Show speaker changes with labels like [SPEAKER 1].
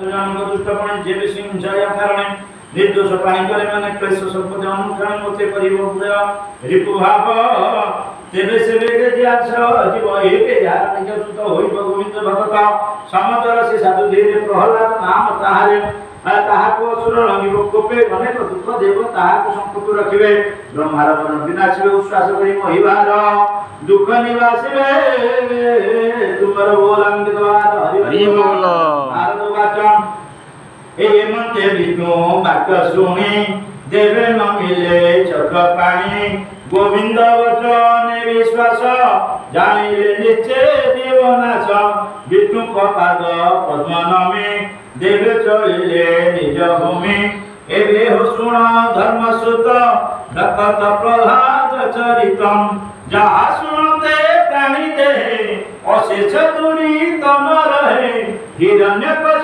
[SPEAKER 1] दुष्टपणे जे सिंहाया कारणे निर्दोष पाणी करे माने क्लेश संपत्ति अनुक्षण मते करिव रिपु भाव तेबे से बेगे दियाछ जीव एके यार निज सुत होइब गोविंद भगत समतर से साधु धीरे प्रहलाद नाम ताहारे ताहाको असुर रंगिब कोपे अनेक दुख देव ताहाको संपत्ति रखिबे ब्रह्मार मन विनाशिबे उश्वास करि महिबार दुख निवासिबे तुमर बोलंग द्वार हरि बोल नारद वाचन ए मंते विष्णु वाक्य सुनी देवे न मिले चक्र पाणी गोविंद वचन विश्वास जानिले निश्चय देवनाश विष्णु पाद पद्म नमी देवे चलिले निज भूमि एवे हो सुण धर्मसुत दखत प्रहलाद चरितम जहा सुनते प्राणी देहे अशेष दूरी तन रहे हिरण्यकशु